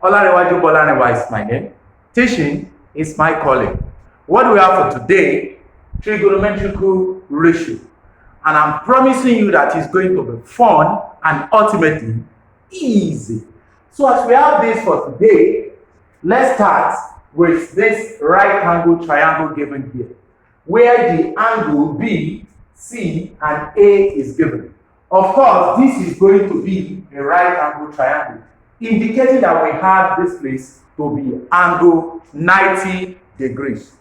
Olanrewaju is my name. Teaching is my calling. What do we have for today? Trigonometrical ratio. And I'm promising you that it's going to be fun and ultimately easy. So as we have this for today, let's start with this right angle triangle given here, where the angle B, C, and A is given. Of course, this is going to be a right angle triangle, indicating that we have this place to be angle 90 degrees.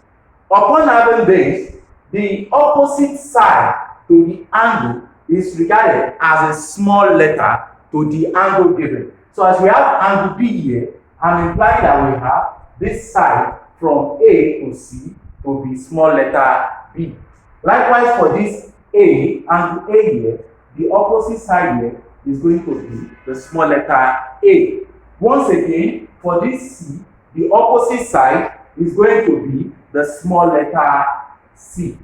Upon having this, the opposite side to the angle is regarded as a small letter to the angle given. So as we have angle B here, I'm implying that we have this side from A to C to be small letter B. Likewise for this A, angle A here, the opposite side here is going to be the small letter A. Once again, for this C, the opposite side is going to be the small letter C.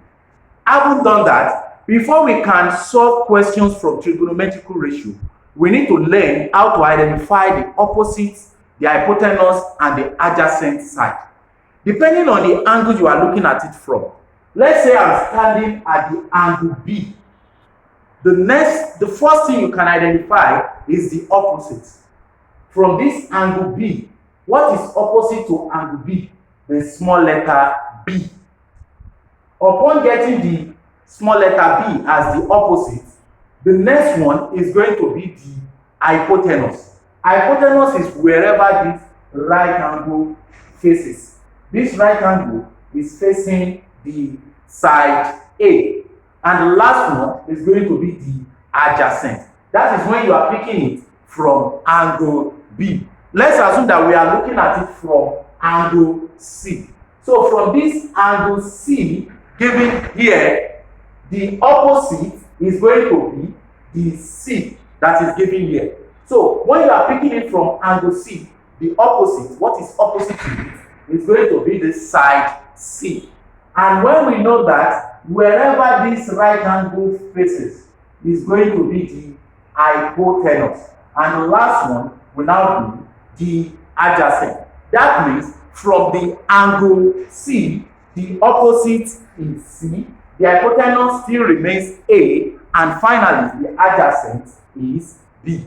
Having done that, before we can solve questions from trigonometrical ratio, we need to learn how to identify the opposites, the hypotenuse, and the adjacent side. Depending on the angle you are looking at it from. Let's say I'm standing at the angle B. The first thing you can identify is the opposite. From this angle B, what is opposite to angle B? The small letter B. Upon getting the small letter B as the opposite, the next one is going to be the hypotenuse. Hypotenuse is wherever this right angle faces. This right angle is facing the side A. And the last one is going to be the adjacent. That is when you are picking it from angle B. Let's assume that we are looking at it from angle C. So from this angle C given here, the opposite is going to be the C that is given here. So when you are picking it from angle C, the opposite, what is opposite to it, is going to be the side C. And when we know that wherever this right angle faces is going to be the hypotenuse, and the last one will now be the adjacent. That means from the angle C, the opposite is C, the hypotenuse still remains A, and finally the adjacent is B.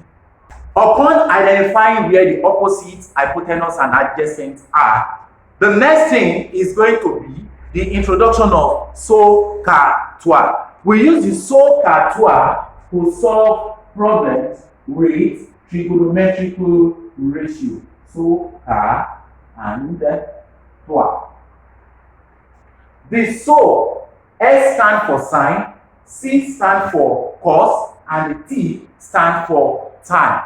Upon identifying where the opposite, hypotenuse, and adjacent are, the next thing is going to be the introduction of SOHCAHTOA. We use the SOHCAHTOA to solve problems with trigonometrical ratio. SOHCAH and TOA. The SO, S stands for sine, C stands for cos, and the T stands for tan.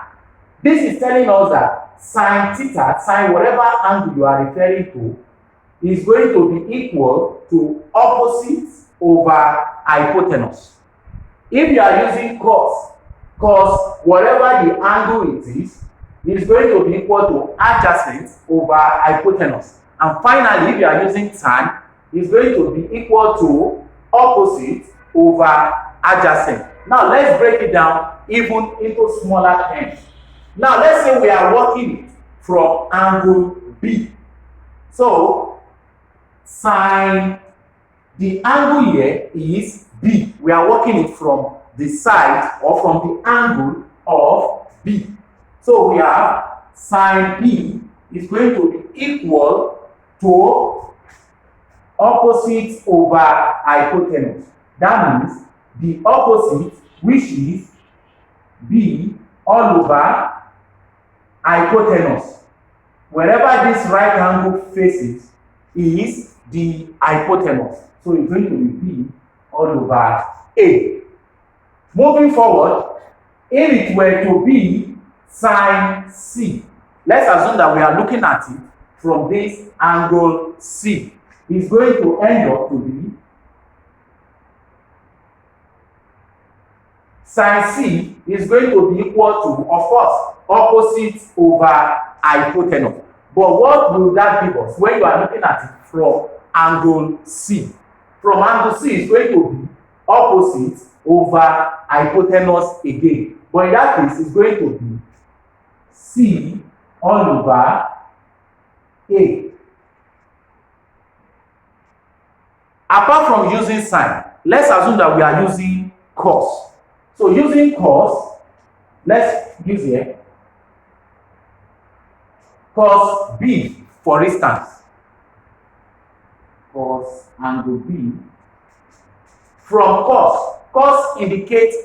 This is telling us that sine theta, sine whatever angle you are referring to, is going to be equal to opposite over hypotenuse. If you are using cos, whatever the angle it is going to be equal to adjacent over hypotenuse. And finally, if you are using tan, it's going to be equal to opposite over adjacent. Now let's break it down even into smaller terms. Now let's say we are working it from angle B. So sine, the angle here is B. We are working it from the side or from the angle of B. So we have sine B is going to be equal to opposite over hypotenuse. That means the opposite, which is B all over hypotenuse. Wherever this right angle faces is the hypotenuse. So it's going to be B all over A. Moving forward, if it were to be sine C, let's assume that we are looking at it from this angle C. It's going to end up to be sine C is going to be equal to, of course, opposite over hypotenuse. But what will that give us when you are looking at it from angle C? From angle C is going to be opposite over hypotenuse again. But in that case, it's going to be C all over A. Apart from using sine, let's assume that we are using cos. So using cos, let's use here cos B, for instance. Cos angle B. From cos indicates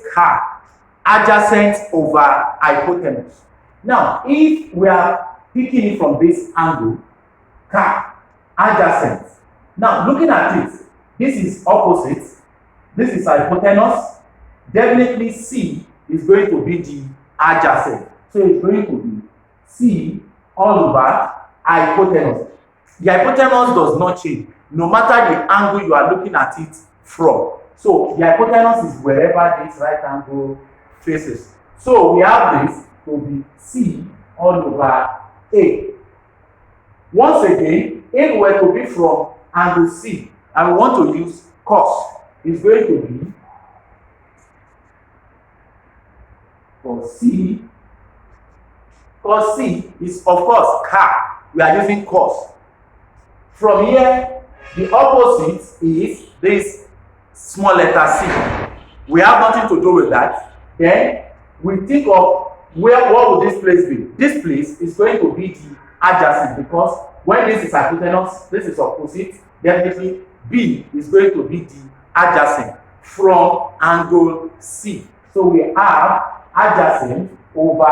adjacent over hypotenuse. Now, if we are picking it from this angle, adjacent. Now, looking at it, this is opposite, this is hypotenuse. Definitely C is going to be the adjacent. So it's going to be C all over hypotenuse. The hypotenuse does not change, no matter the angle you are looking at it from. So the hypotenuse is wherever this right angle faces. So we have this to be C all over A. Once again, if we were to be from angle C and we want to use cos, it's going to be for C. Cos C is of course we are using cos. From here, the opposite is this small letter C. We have nothing to do with that. Then we think of what would this place be? This place is going to be the adjacent, because when this is hypotenuse, this is opposite, definitely B is going to be the adjacent from angle C. So we have adjacent over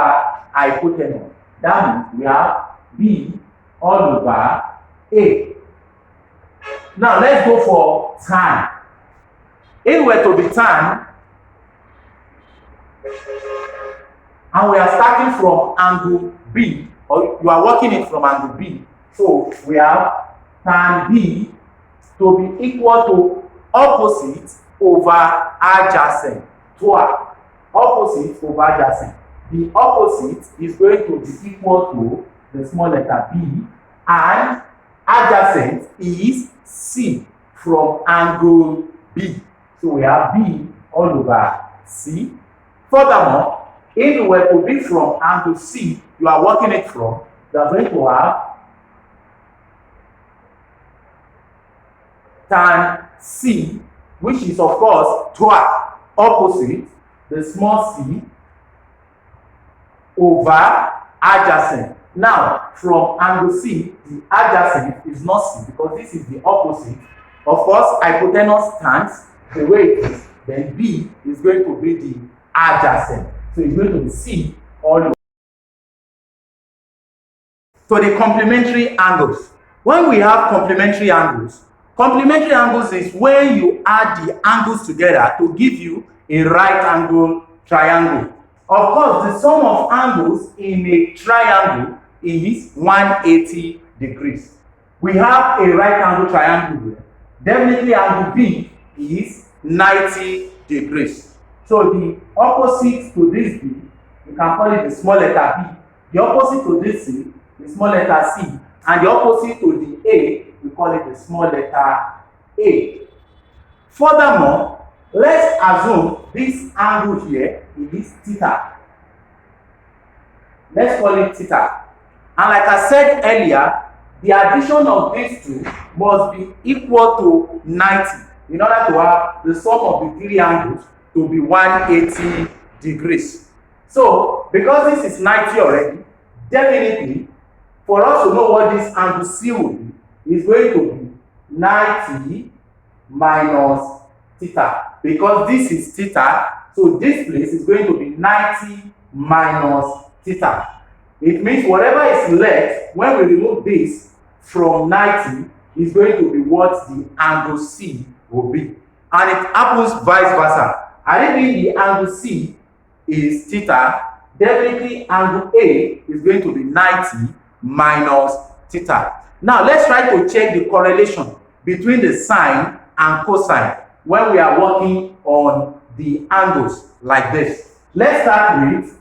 hypotenuse. That means we have B all over A. Now let's go for tan. If we were to be tan, and we are starting from angle B, or you are working it from angle B, so we have tan B to be equal to opposite over adjacent. Opposite over adjacent. The opposite is going to be equal to the small letter B, and adjacent is C from angle B. So we have B all over C. Furthermore, if you were to be from angle C, you are working it from, you are going to have tan C, which is of course opposite, the small c, over adjacent. Now, from angle C, the adjacent is not C because this is the opposite. Of course, hypotenuse stands the way it is, then B is going to be the adjacent. So it's going to be C all over. So the complementary angles. When we have complementary angles is when you add the angles together to give you a right angle triangle. Of course, the sum of angles in a triangle is 180 degrees. We have a right angle triangle here. Definitely angle B is 90 degrees. So the opposite to this B, you can call it the small letter B. The opposite to this C, the small letter C. And the opposite to the A, we call it the small letter A. Furthermore, let's assume this angle here is theta. Let's call it theta. And like I said earlier, the addition of these two must be equal to 90 in order to have the sum of the three angles to be 180 degrees. So, because this is 90 already, definitely, for us to know what this angle C will be, is going to be 90 minus theta. Because this is theta, so this place is going to be 90 minus theta. It means whatever is left when we remove this from 90 is going to be what the angle C will be. And it happens vice versa. And if the angle C is theta, definitely angle A is going to be 90 minus theta. Now let's try to check the correlation between the sine and cosine when we are working on the angles like this. Let's start with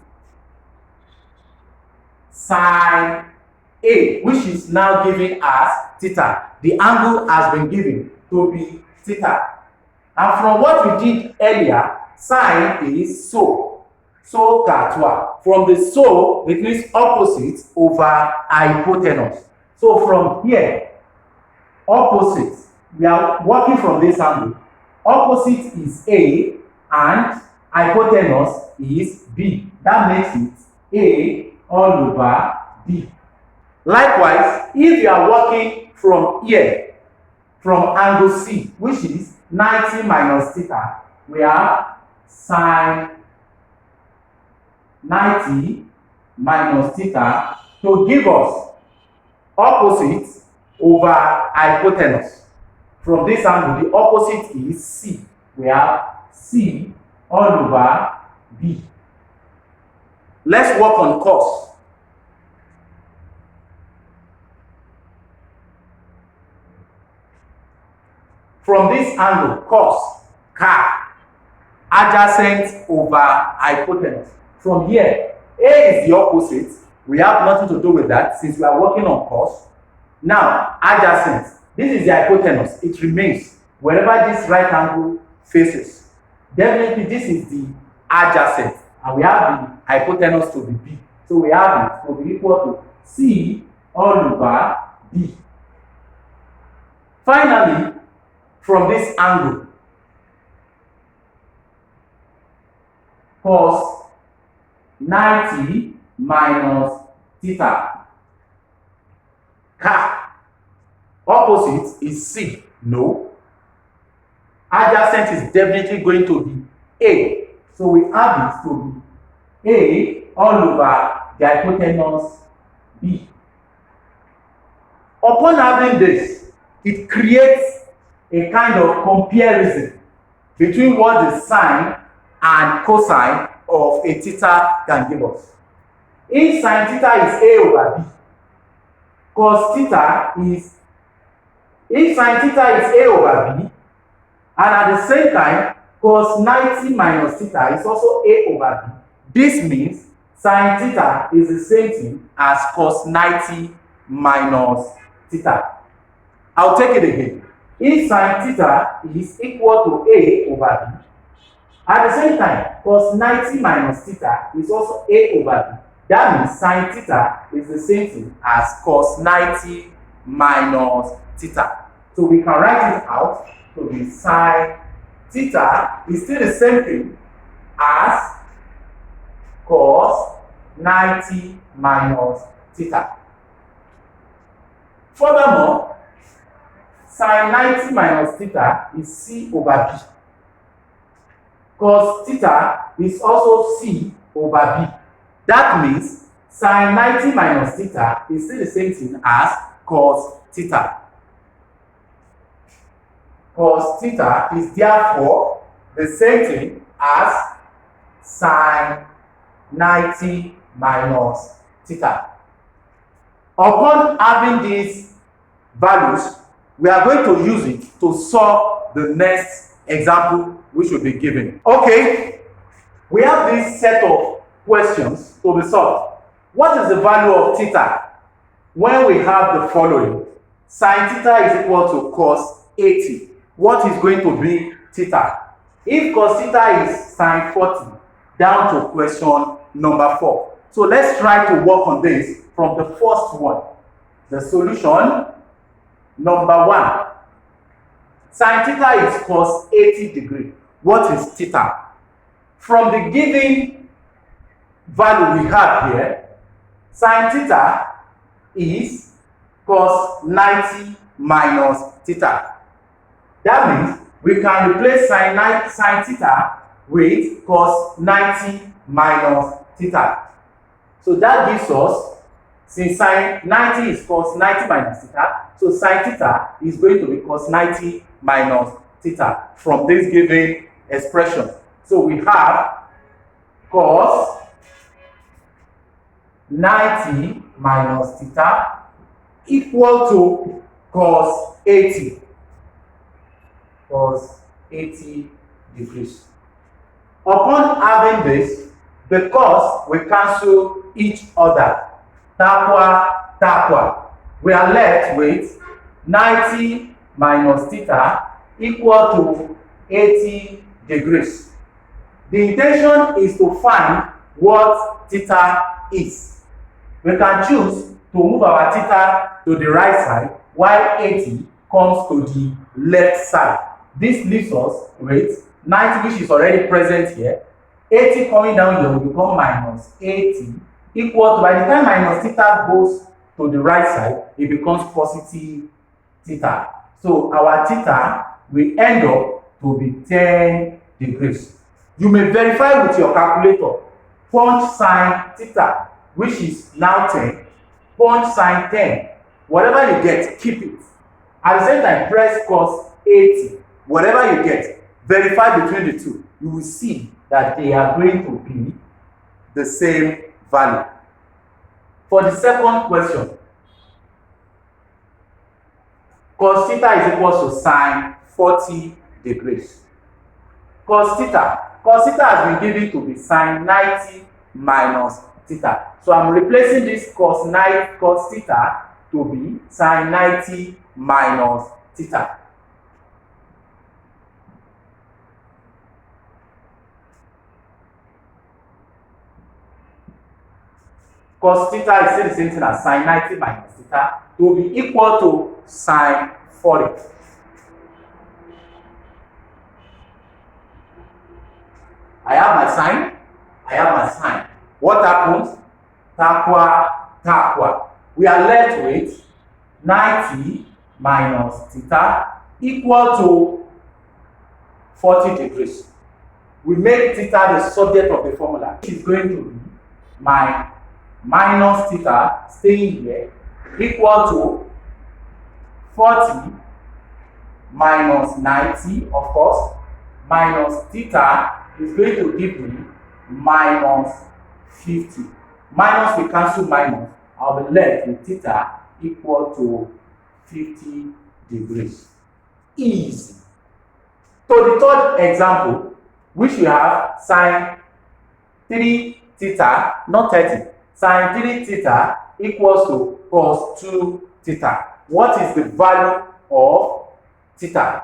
sine A, which is now giving us theta. The angle has been given to be theta. And from what we did earlier, sine is so. So katwa. From the so, it means opposite over hypotenuse. So from here, opposite, we are working from this angle. Opposite is A and hypotenuse is B. That makes it A all over B. Likewise, if you are working from here, from angle C, which is 90 minus theta, we have sine 90 minus theta to give us opposite over hypotenuse. From this angle, the opposite is C. We have C all over B. Let's work on cos. From this angle, cos, car, adjacent over hypotenuse. From here, A is the opposite. We have nothing to do with that since we are working on cos. Now, adjacent. This is the hypotenuse. It remains wherever this right angle faces. Definitely, this is the adjacent. And we have the hypotenuse to be B. So we have it to be equal to C all over B. Finally, from this angle, cos 90 minus theta. Car. Opposite is C. No. Adjacent is definitely going to be A. So we have it to be A all over the hypotenuse B. Upon having this, it creates a kind of comparison between what the sine and cosine of a theta can give us. If sine theta is A over B, cos theta is, if sine theta is A over B, and at the same time, cos 90 minus theta is also A over B, this means sine theta is the same thing as cos 90 minus theta. I'll take it again. If sine theta is equal to A over B, at the same time, cos 90 minus theta is also A over B. That means sine theta is the same thing as cos 90 minus theta. So we can write it out to be sine theta is still the same thing as cos 90 minus theta. Furthermore, sine 90 minus theta is C over B. Cos theta is also C over B. That means sine 90 minus theta is still the same thing as cos theta. Cos theta is therefore the same thing as sine 90 minus theta. Upon having these values, we are going to use it to solve the next example which will be given. Okay, we have this set of questions to be solved. What is the value of theta when we have the following? Sine theta is equal to cos 80. What is going to be theta? If cos theta is sine 40, down to question number 4. So let's try to work on this from the first one. The solution, number 1. Sine theta is cos 80 degrees. What is theta? From the given value we have here, sine theta is cos 90 minus theta. That means we can replace sine theta with cos 90 minus theta. So that gives us, since sine 90 is cos 90 minus theta, so sine theta is going to be cos 90 minus theta from this given expression. So we have cos 90 minus theta equal to cos 80. Cos 80 degrees. Upon having this, the cos will cancel each other. Takwa, takwa. We are left with 90 minus theta equal to 80 degrees. The intention is to find what theta is. We can choose to move our theta to the right side while 80 comes to the left side. This leaves us with 90, which is already present here. 80 coming down here will become minus 80 equal to, by the time minus theta goes to the right side, it becomes positive theta. So our theta will end up to be 10 degrees. You may verify with your calculator. Punch sine theta, which is now 10. Punch sine 10. Whatever you get, keep it. At the same time, press cos 80. Whatever you get, verify between the two. You will see that they are going to be the same value. For the second question, cos theta is equal to sine 40 degrees. Cos theta has been given to be sine 90 minus theta. So I'm replacing this cos theta to be sine 90 minus theta. Cos theta is still the same thing as sine 90 minus theta to be equal to sine 40. I have my sine. What happens? Takwa. We are left with 90 minus theta equal to 40 degrees. We make theta the subject of the formula, which is going to be my minus theta staying here equal to 40 minus 90, of course, minus theta is going to give me minus 50. Minus will cancel minus. I'll be left with theta equal to 50 degrees. Easy. So the third example, which we have sine 3 theta, not 30, sine 3 theta equals to cos 2 theta. What is the value of theta?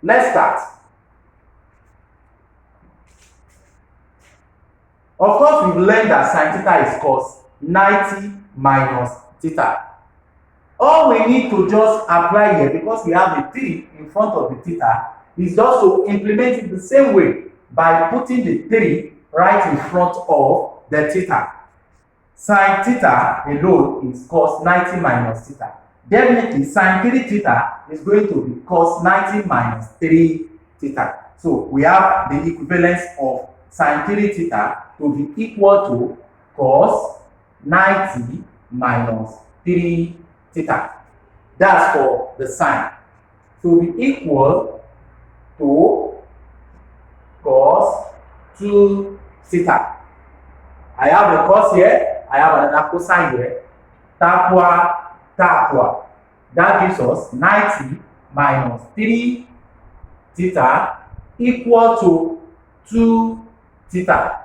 Let's start. Of course, we've learned that sine theta is cos 90 minus theta. All we need to just apply here, because we have a 3 in front of the theta, is just to implement it the same way by putting the 3 right in front of the theta. Sine theta alone is cos 90 minus theta. Definitely, sine 3 theta is going to be cos 90 minus 3 theta. So we have the equivalence of sine 3 theta to be equal to cos 90 minus 3 theta. That's for the sine. To be equal to cos 2 theta. I have a cos here, I have another cosine here. Takwa. That gives us 90 minus 3 theta equal to 2 theta.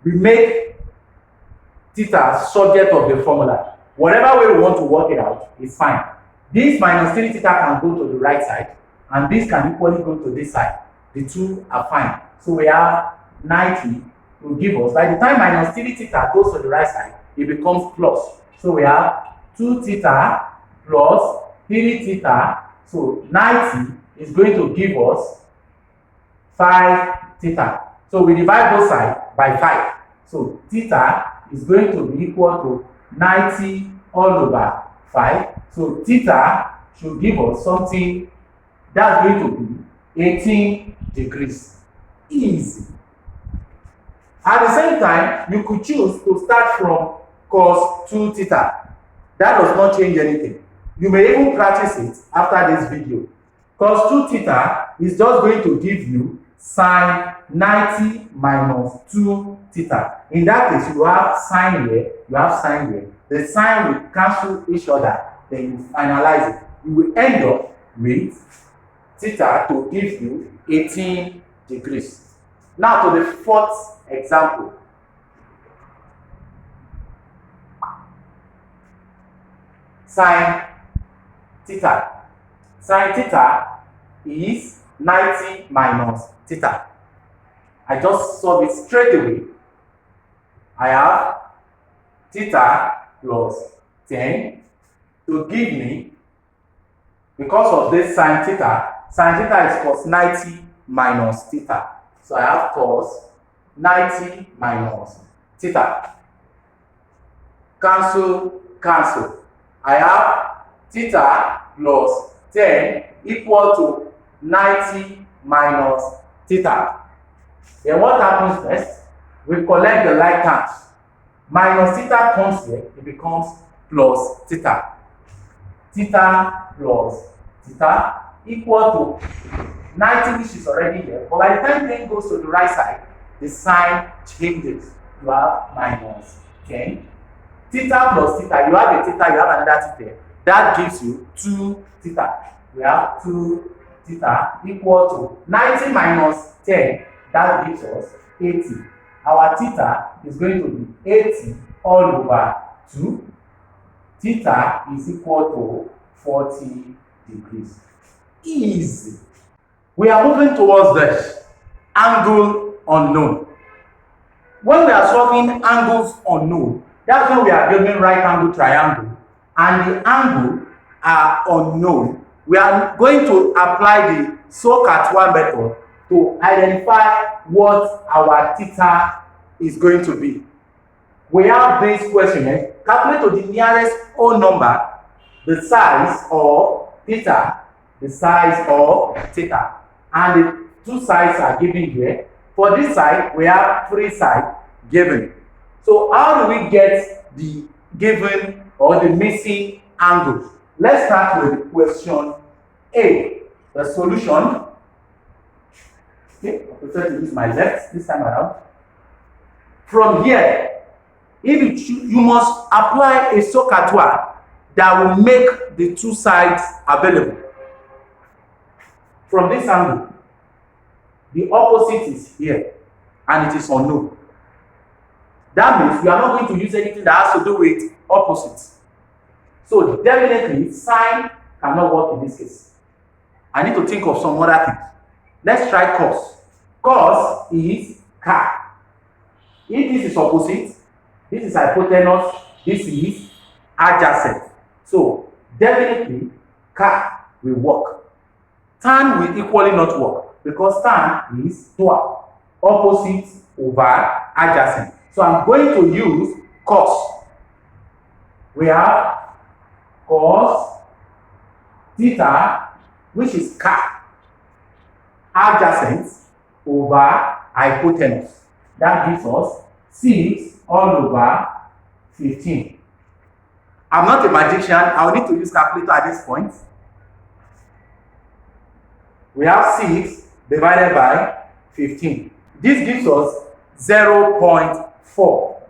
We make theta subject of the formula. Whatever way we want to work it out is fine. This minus 3 theta can go to the right side, and this can equally go to this side. The two are fine. So we have 90 to give us. By the time minus 3 theta goes to the right side, it becomes plus. So we have 2 theta plus 3 theta. So 90 is going to give us 5 theta. So we divide both sides by 5. So theta is going to be equal to 90 all over 5. So theta should give us something that's going to be 18 degrees. Easy. At the same time, you could choose to start from cos 2 theta. That does not change anything. You may even practice it after this video. Cos 2 theta is just going to give you sine 90 minus 2 theta. In that case, you have sine here, you have sine here. The sine will cancel each other, then you finalize it. You will end up with theta to give you 18 degrees. Now to the fourth example. Sine theta. Sine theta is 90 minus theta. I just solve it straight away. I have theta plus 10 to give me, because of this sine theta is cos 90 minus theta. So I have cos 90 minus theta. Cancel, cancel. I have theta plus 10 equal to 90 minus theta. Then what happens next? We collect the like terms. Minus theta comes here, it becomes plus theta. Theta plus theta equal to 90, which is already here. But by the time 10 goes to the right side, the sign changes. You have minus 10. Theta plus theta, you have a theta, you have another theta. That gives you 2 theta. We have 2 theta equal to 90 minus 10. That gives us 80. Our theta is going to be 80 all over 2. Theta is equal to 40 degrees. Easy. We are moving towards this angle unknown. When we are solving angles unknown, that's when we are given right angle triangle and the angle are unknown. We are going to apply the Part1 method to identify what our theta is going to be. We have this question here. Calculate to the nearest whole number the size of theta, the size of theta. And the two sides are given here. For this side, we have 3 sides given. So how do we get the given or the missing angles? Let's start with question A. The solution. Okay, I prefer to use my left this time around. From here, if you must apply a Part1 that will make the 2 sides available. From this angle, the opposite is here and it is unknown. That means we are not going to use anything that has to do with opposites. So definitely sine cannot work in this case. I need to think of some other things. Let's try cos. Cos is car. If this is opposite, this is hypotenuse, this is adjacent. So definitely car will work. Tan will equally not work because tan is dual, opposite over adjacent. So I'm going to use cos. We have cos theta, which is car, adjacent over hypotenuse. That gives us 6 all over 15. I'm not a magician. I'll need to use calculator at this point. We have 6 divided by 15. This gives us 0.4.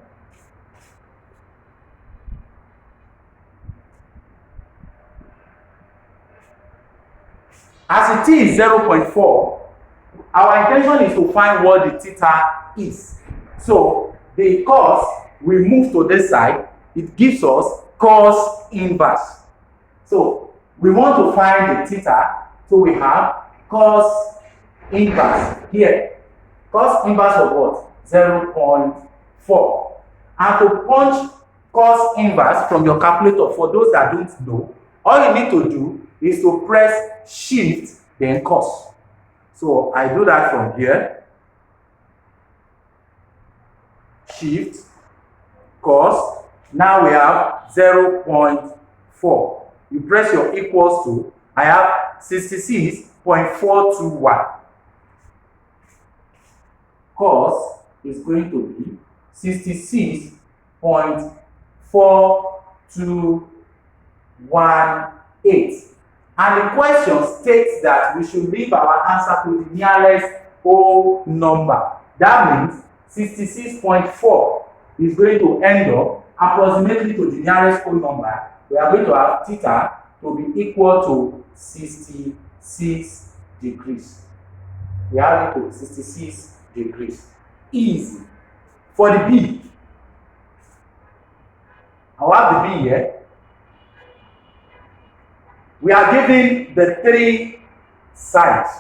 As it is 0.4, our intention is to find what the theta is. So the cos we move to this side, it gives us cos inverse. So we want to find the theta, so we have cos inverse here. Cos inverse of what? 0.4. And to punch cos inverse from your calculator, for those that don't know, all you need to do is to press shift then cos. So I do that from here. Shift cos. Now we have 0.4. You press your equals to, I have 66.421. Cos is going to be 66.4218. And the question states that we should leave our answer to the nearest whole number. That means 66.4 is going to end up approximately to the nearest whole number. We are going to have theta to be equal to 66 degrees. We have it to 66 degrees. Easy. For the B, I will have the B here. We are given the 3 sides.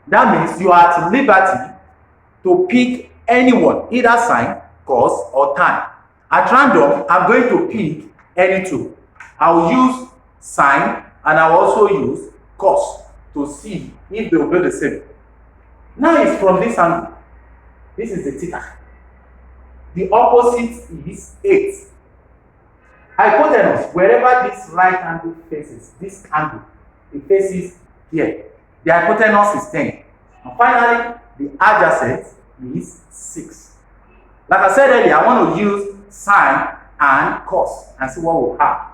That means you are at liberty to pick anyone, either sine, cos, or tan. At random, I'm going to pick any two. I'll use sine and I'll also use cos to see if they will be the same. Now it's from this angle. This is the theta. The opposite is 8. Hypotenuse, wherever this right angle faces, this angle, it faces here. The hypotenuse is 10. And finally, the adjacent is 6. Like I said earlier, I want to use sine and cos and see what we'll have.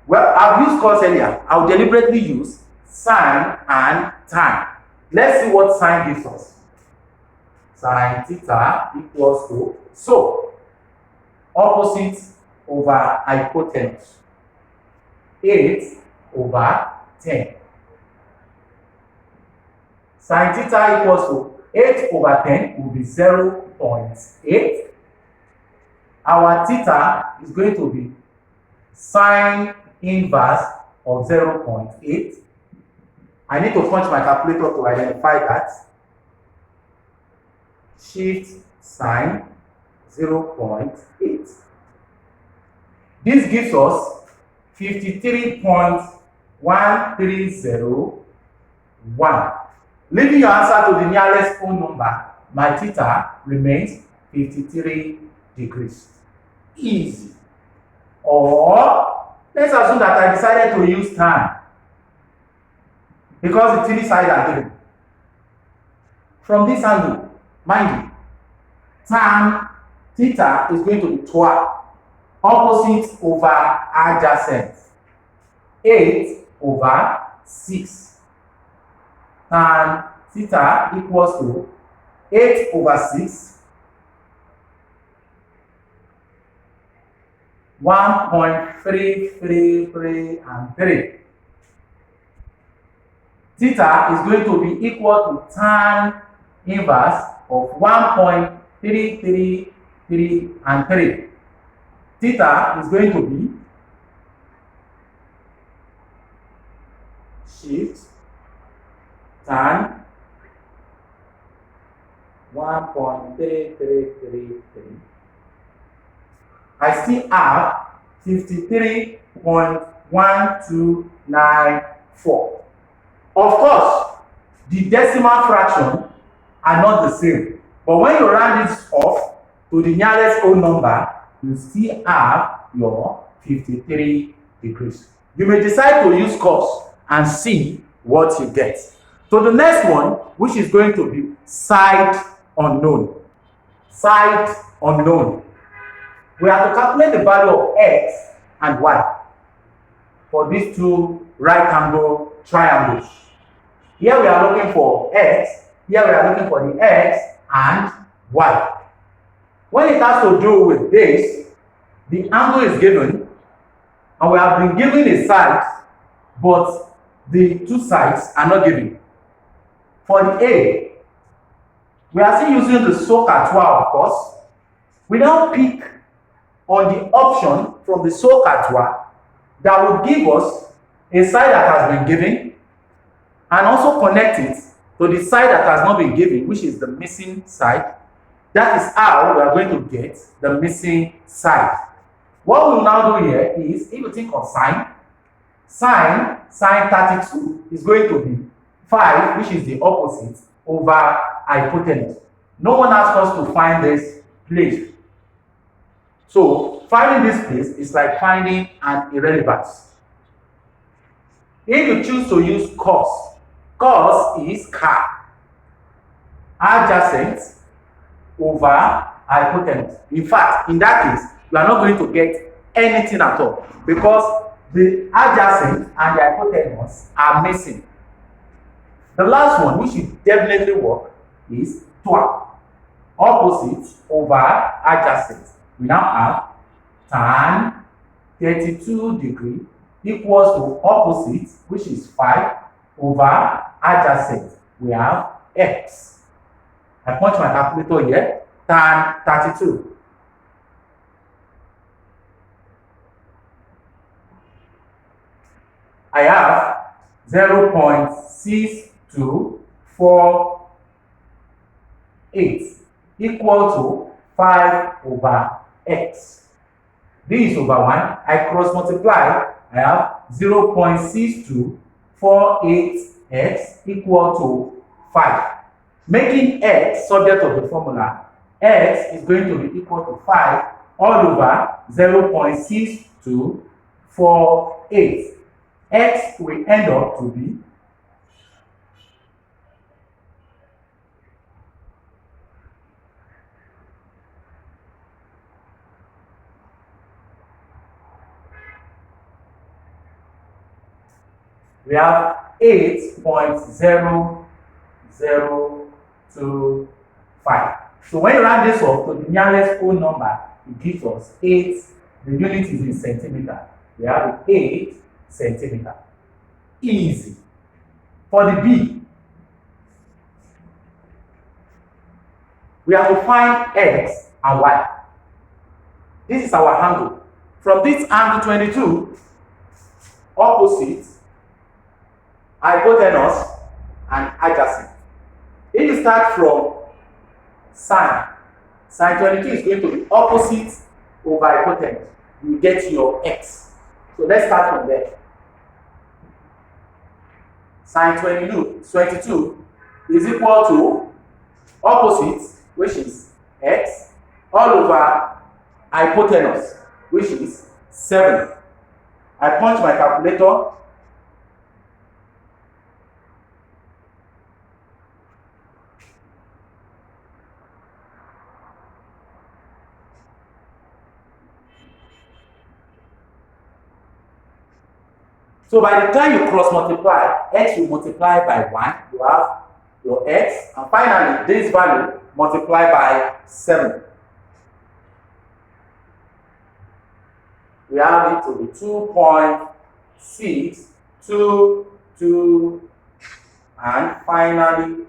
Well, I've used cos earlier. I'll deliberately use sine and tan. Let's see what sine gives us. Sine theta equals to, so, opposite over hypotenuse, 8 over 10. Sine theta equals to 8 over 10 will be 0.8. Our theta is going to be sine inverse of 0.8. I need to punch my calculator to identify that. Shift sine 0.8. This gives us 53.1301. Leaving your answer to the nearest whole number, my theta remains 53 degrees. Easy. Or let's assume that I decided to use tan because the three sides are given. From this angle, mind you, tan theta is going to be 12. Opposite over adjacent, 8 over 6. Tan theta equals to 8 over 6, 1.333 and 3. Theta is going to be equal to tan inverse of 1.333 and 3. Theta is going to be shift tan 1.3333. I still have 53.1294. Of course, the decimal fraction are not the same, but when you round this off to the nearest whole number, you still have your 53 degrees. You may decide to use cos and see what you get. So the next one, which is going to be side unknown. Side unknown. We have to calculate the value of x and y for these two right angle triangles. Here we are looking for x, here we are looking for the x and y. When it has to do with this, the angle is given, and we have been given a side, but the two sides are not given. For the A, we are still using the SOHCAHTOA, of course. We now pick on the option from the SOHCAHTOA that will give us a side that has been given, and also connect it to the side that has not been given, which is the missing side. That is how we are going to get the missing side. What we will now do here is, if you think of sine 32 is going to be 5, which is the opposite, over hypotenuse. No one asked us to find this place. So, finding this place is like finding an irrelevance. If you choose to use cos, cos is car, adjacent over hypotenuse. In fact, in that case, you are not going to get anything at all because the adjacent and the hypotenuse are missing. The last one, which will definitely work, is 12. Opposite over adjacent. We now have tan 32 degree equals to opposite, which is 5, over adjacent. We have x. I punch my calculator here, tan 32. I have 0.6248 equal to 5 over x. This is over 1. I cross multiply. I have 0.6248x equal to 5. Making x subject of the formula, x is going to be equal to 5 all over 0.6248. X will end up to be we have 8.0025. So when you round this up to the nearest whole number, it gives us 8. The unit is in centimeter. We have 8 centimeter. Easy. For the B, we have to find x and y. This is our angle. From this angle 22, opposite, hypotenuse, and adjacent. If you start from sine 22 is going to be opposite over hypotenuse. You get your x. So let's start from there. Sine 22 is equal to opposite, which is x, all over hypotenuse, which is 7. I punch my calculator. So by the time you cross multiply, x will multiply by 1, you have your x, and finally this value multiplied by 7. We have it to be 2.622 and finally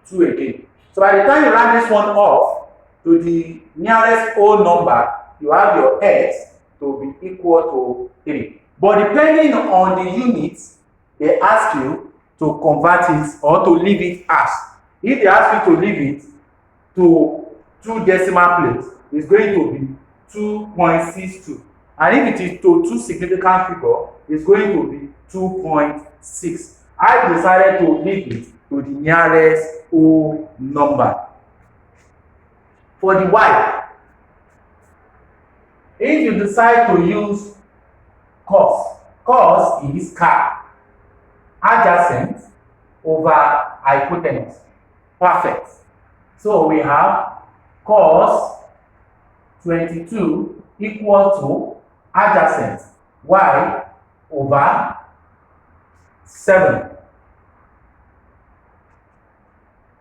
2 again. So by the time you round this one off to the nearest whole number, you have your x to be equal to 3. But depending on the units, they ask you to convert it or to leave it as. If they ask you to leave it to 2 decimal places, it's going to be 2.62. And if it is to 2 significant figures, it's going to be 2.6. I decided to leave it to the nearest whole number. For the y, if you decide to use cos is car, adjacent over hypotenuse. Perfect. So we have cos 22 equal to adjacent y over 7.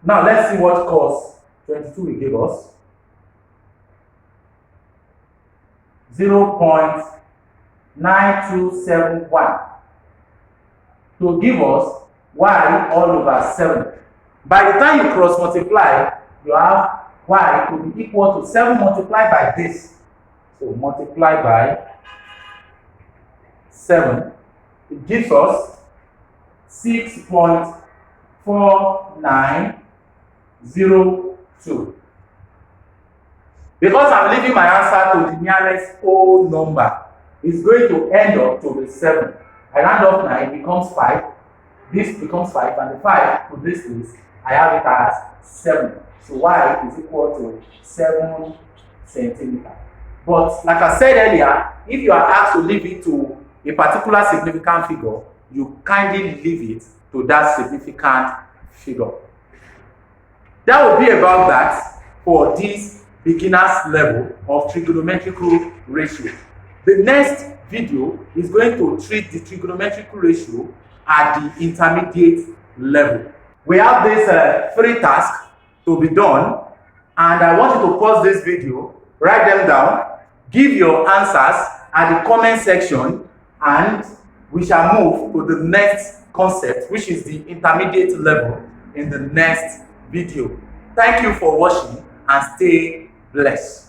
Now let's see what cos 22 will give us. 0.9271 to give us y all over 7. By the time you cross multiply, you have y to be equal to 7 multiplied by this. So multiply by 7. It gives us 6.4902. Because I'm leaving my answer to the nearest whole number, it's going to end up to be 7. I round off 9, it becomes 5. This becomes 5, and the 5 to this list, I have it as 7. So y is equal to 7 centimeters. But like I said earlier, if you are asked to leave it to a particular significant figure, you kindly leave it to that significant figure. That will be about that for this beginner's level of trigonometrical ratio. The next video is going to treat the trigonometrical ratio at the intermediate level. We have this 3 tasks to be done, and I want you to pause this video, write them down, give your answers at the comment section, and we shall move to the next concept, which is the intermediate level, in the next video. Thank you for watching and stay blessed.